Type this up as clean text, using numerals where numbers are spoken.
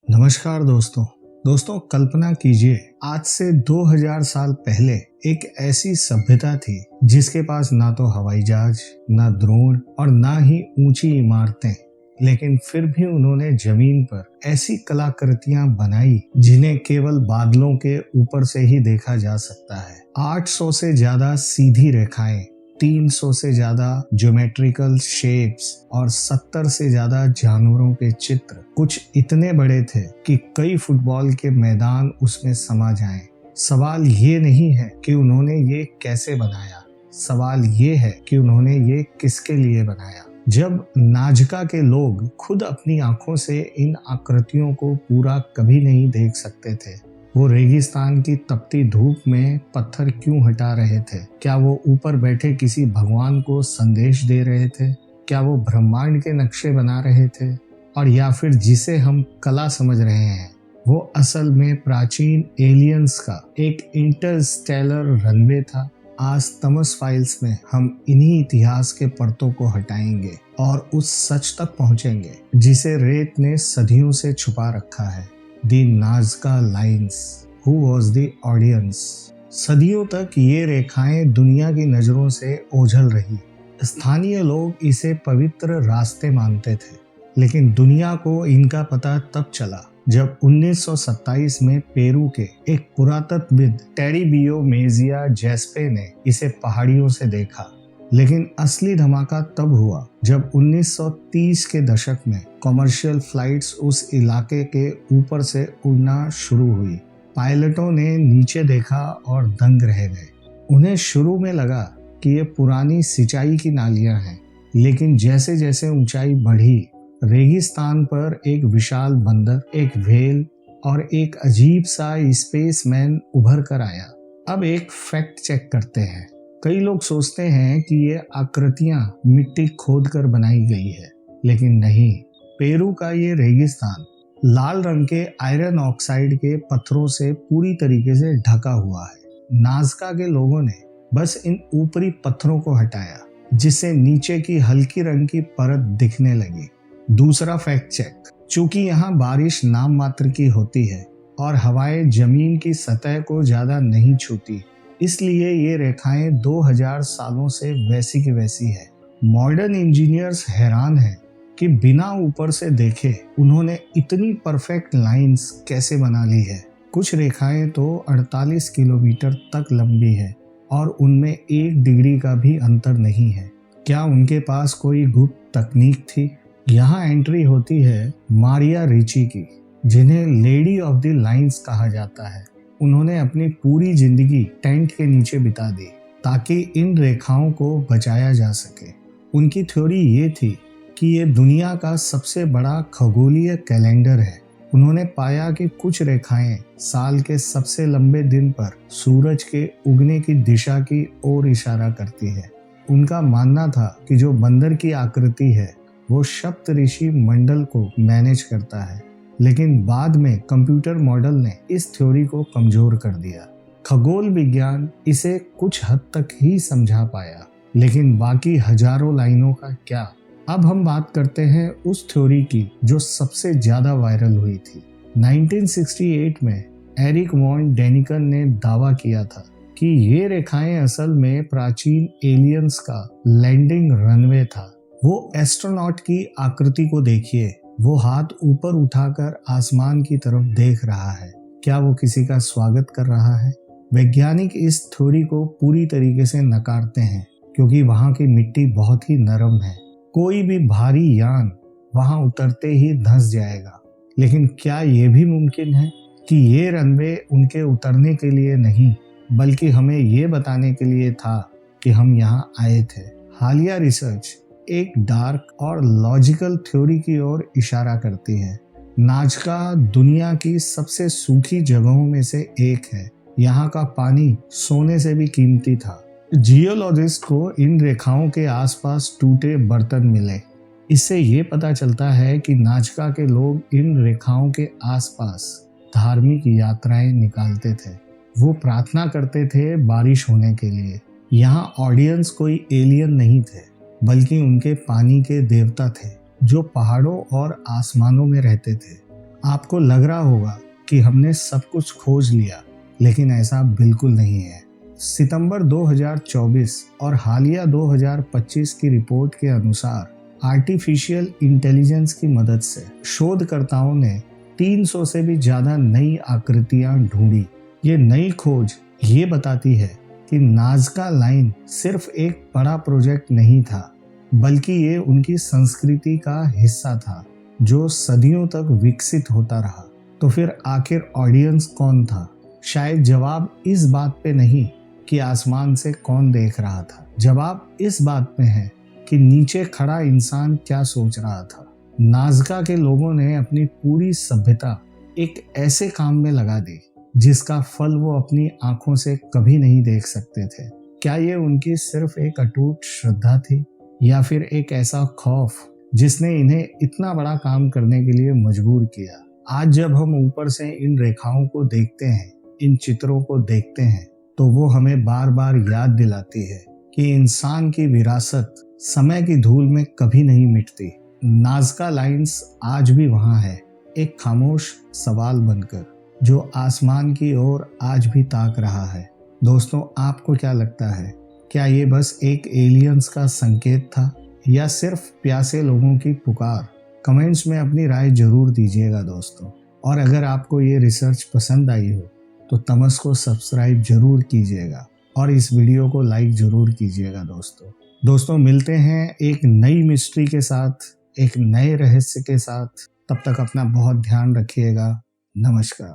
नमस्कार दोस्तों कल्पना कीजिए आज से 2000 साल पहले एक ऐसी सभ्यता थी जिसके पास ना तो हवाई जहाज, ना ड्रोन और ना ही ऊंची इमारतें, लेकिन फिर भी उन्होंने जमीन पर ऐसी कलाकृतियां बनाई जिन्हें केवल बादलों के ऊपर से ही देखा जा सकता है। 800 से ज्यादा सीधी रेखाएं, 300 से ज्यादा ज्योमेट्रिकल शेप्स और 70 से ज्यादा जानवरों के चित्र कुछ इतने बड़े थे कि कई फुटबॉल के मैदान उसमें समा जाएं। सवाल ये नहीं है कि उन्होंने ये कैसे बनाया, सवाल ये है कि उन्होंने ये किसके लिए बनाया। जब नाजका के लोग खुद अपनी आंखों से इन आकृतियों को पूरा कभी नहीं देख सकते थे, वो रेगिस्तान की तपती धूप में पत्थर क्यों हटा रहे थे? क्या वो ऊपर बैठे किसी भगवान को संदेश दे रहे थे? क्या वो ब्रह्मांड के नक्शे बना रहे थे? और या फिर जिसे हम कला समझ रहे हैं वो असल में प्राचीन एलियंस का एक इंटरस्टेलर रनवे था। आज तमस फाइल्स में हम इन्हीं इतिहास के परतों को हटाएंगे और उस सच तक पहुंचेंगे जिसे रेत ने सदियों से छुपा रखा है। The Nazca Lines, Who was the audience? सदियों तक ये रेखाएं दुनिया की नजरों से ओझल रही। स्थानीय लोग इसे पवित्र रास्ते मानते थे, लेकिन दुनिया को इनका पता तब चला जब 1927 में पेरू के एक पुरातत्वविद टेरिबियो मेजिया जेस्पे ने इसे पहाड़ियों से देखा। लेकिन असली धमाका तब हुआ जब 1930 के दशक में कॉमर्शियल फ्लाइट्स उस इलाके के ऊपर से उड़ना शुरू हुई। पायलटों ने नीचे देखा और दंग रह गए। उन्हें शुरू में लगा कि ये पुरानी सिंचाई की नालियां हैं, लेकिन जैसे जैसे ऊंचाई बढ़ी, रेगिस्तान पर एक विशाल बंदर, एक व्हेल और एक अजीब सा स्पेसमैन उभर कर आया। अब एक फैक्ट चेक करते हैं। कई लोग सोचते हैं कि ये आकृतियां मिट्टी खोद कर बनाई गई है, लेकिन नहीं। पेरू का ये रेगिस्तान लाल रंग के आयरन ऑक्साइड के पत्थरों से पूरी तरीके से ढका हुआ है। नाजका के लोगों ने बस इन ऊपरी पत्थरों को हटाया, जिससे नीचे की हल्की रंग की परत दिखने लगी। दूसरा फैक्ट चेक, चूंकि यहाँ बारिश नाम मात्र की होती है और हवाएं जमीन की सतह को ज्यादा नहीं छूती, इसलिए ये रेखाएं 2000 सालों से वैसी की वैसी है। मॉडर्न इंजीनियर्स हैरान हैं कि बिना ऊपर से देखे उन्होंने इतनी परफेक्ट लाइंस कैसे बना ली है। कुछ रेखाएं तो 48 किलोमीटर तक लंबी है और उनमें 1 डिग्री का भी अंतर नहीं है। क्या उनके पास कोई गुप्त तकनीक थी? यहाँ एंट्री होती है मारिया रिची की, जिन्हें लेडी ऑफ द लाइंस कहा जाता है। उन्होंने अपनी पूरी जिंदगी टेंट के नीचे बिता दी ताकि इन रेखाओं को बचाया जा सके। उनकी थ्योरी ये थी कि ये दुनिया का सबसे बड़ा खगोलीय कैलेंडर है। उन्होंने पाया कि कुछ रेखाएं साल के सबसे लंबे दिन पर सूरज के उगने की दिशा की ओर इशारा करती है। उनका मानना था कि जो बंदर की आकृति है वो सप्तऋषि मंडल को मैनेज करता है, लेकिन बाद में कंप्यूटर मॉडल ने इस थ्योरी को कमजोर कर दिया। खगोल विज्ञान इसे कुछ हद तक ही समझा पाया, लेकिन बाकी हजारों लाइनों का क्या? अब हम बात करते हैं उस थ्योरी की जो सबसे ज्यादा वायरल हुई थी। 1968 में एरिक वॉन डेनिकन ने दावा किया था कि ये रेखाएं असल में प्राचीन एलियंस का लैंडिंग रनवे था। वो एस्ट्रोनॉट की आकृति को देखिए, वो हाथ ऊपर उठाकर आसमान की तरफ देख रहा है। क्या वो किसी का स्वागत कर रहा है? वैज्ञानिक इस थ्योरी को पूरी तरीके से नकारते हैं क्योंकि वहां की मिट्टी बहुत ही नरम है। कोई भी भारी यान वहां उतरते ही धंस जाएगा। लेकिन क्या ये भी मुमकिन है कि ये रनवे उनके उतरने के लिए नहीं, बल्कि हमें ये बताने के लिए था कि हम यहाँ आए थे? हालिया रिसर्च एक डार्क और लॉजिकल थ्योरी की ओर इशारा करती है। नाजका दुनिया की सबसे सूखी जगहों में से एक है। यहाँ का पानी सोने से भी कीमती था। जियोलॉजिस्ट को इन रेखाओं के आसपास टूटे बर्तन मिले। इससे ये पता चलता है कि नाजका के लोग इन रेखाओं के आसपास धार्मिक यात्राएं निकालते थे। वो प्रार्थना करते थे बारिश होने के लिए। यहाँ ऑडियंस कोई एलियन नहीं थे, बल्कि उनके पानी के देवता थे जो पहाड़ों और आसमानों में रहते थे। आपको लग रहा होगा कि हमने सब कुछ खोज लिया, लेकिन ऐसा बिल्कुल नहीं है। सितंबर 2024 और हालिया 2025 की रिपोर्ट के अनुसार आर्टिफिशियल इंटेलिजेंस की मदद से शोधकर्ताओं ने 300 से भी ज्यादा नई आकृतियां ढूंढी। ये नई खोज ये बताती है कि नाज़का लाइन सिर्फ एक बड़ा प्रोजेक्ट नहीं था, बल्कि ये उनकी संस्कृति का हिस्सा था जो सदियों तक विकसित होता रहा। तो फिर आखिर ऑडियंस कौन था? शायद जवाब इस बात पे नहीं कि आसमान से कौन देख रहा था, जवाब इस बात में है कि नीचे खड़ा इंसान क्या सोच रहा था। नाज़का के लोगों ने अपनी पूरी सभ्यता एक ऐसे काम में लगा दी जिसका फल वो अपनी आंखों से कभी नहीं देख सकते थे। क्या ये उनकी सिर्फ एक अटूट श्रद्धा थी, या फिर एक ऐसा खौफ जिसने इन्हें इतना बड़ा काम करने के लिए मजबूर किया? आज जब हम ऊपर से इन रेखाओं को देखते हैं, इन चित्रों को देखते हैं, तो वो हमें बार बार याद दिलाती है कि इंसान की विरासत समय की धूल में कभी नहीं मिटती। नाज़का लाइंस आज भी वहां है, एक खामोश सवाल बनकर जो आसमान की ओर आज भी ताक रहा है। दोस्तों, आपको क्या लगता है? क्या ये बस एक एलियंस का संकेत था, या सिर्फ प्यासे लोगों की पुकार? कमेंट्स में अपनी राय जरूर दीजिएगा दोस्तों। और अगर आपको ये रिसर्च पसंद आई हो तो तमस को सब्सक्राइब जरूर कीजिएगा और इस वीडियो को लाइक जरूर कीजिएगा दोस्तों। मिलते हैं एक नई मिस्ट्री के साथ, एक नए रहस्य के साथ। तब तक अपना बहुत ध्यान रखिएगा। नमस्कार।